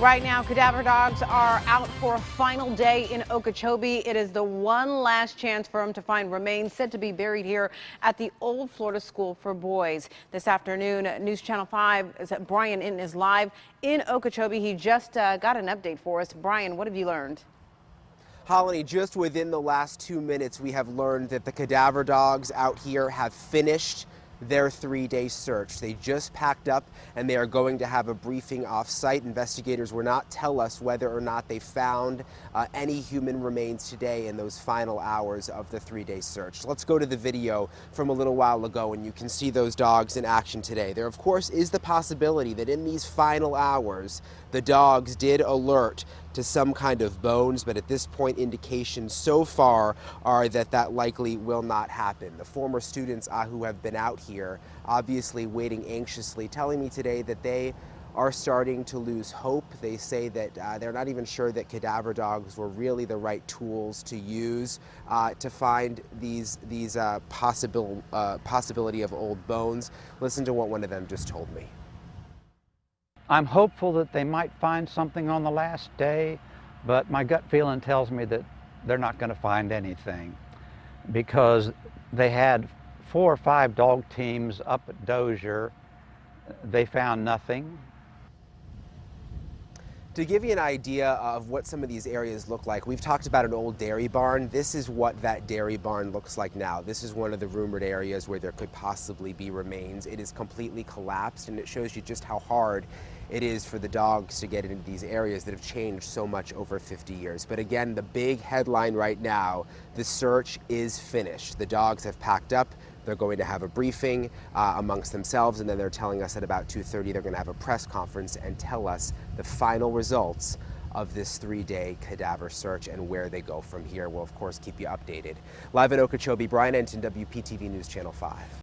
Right now, cadaver dogs are out for a final day in Okeechobee. It is the one last chance for them to find remains said to be buried here at the Old Florida School for Boys. This afternoon, News Channel 5, Brian Inton is live in Okeechobee. He just got an update for us. Brian, what have you learned? Holly, just within the last 2 minutes, we have learned that the cadaver dogs out here have finished their 3-day search. They just packed up and they are going to have a briefing off-site. Investigators will not tell us whether or not they found any human remains today in those final hours of the 3-day search. Let's go to the video from a little while ago and you can see those dogs in action today. There, of course, is the possibility that in these final hours, the dogs did alert to some kind of bones, but at this point indications so far are that that likely will not happen. The former students who have been out here obviously waiting anxiously, telling me today that they are starting to lose hope. They say that they're not even sure that cadaver dogs were really the right tools to use to find these possibility of old bones. Listen to what one of them just told me. I'm hopeful that they might find something on the last day, but my gut feeling tells me that they're not going to find anything because they had 4 or 5 dog teams up at Dozier. They found nothing. To give you an idea of what some of these areas look like, we've talked about an old dairy barn. This is what that dairy barn looks like now. This is one of the rumored areas where there could possibly be remains. It is completely collapsed, and it shows you just how hard it is for the dogs to get into these areas that have changed so much over 50 years. But again, the big headline right now, the search is finished. The dogs have packed up. They're going to have a briefing amongst themselves, and then they're telling us at about 2:30 they're going to have a press conference and tell us the final results of this 3-day cadaver search and where they go from here. We'll, of course, keep you updated. Live in Okeechobee, Brian Inton, WPTV News Channel 5.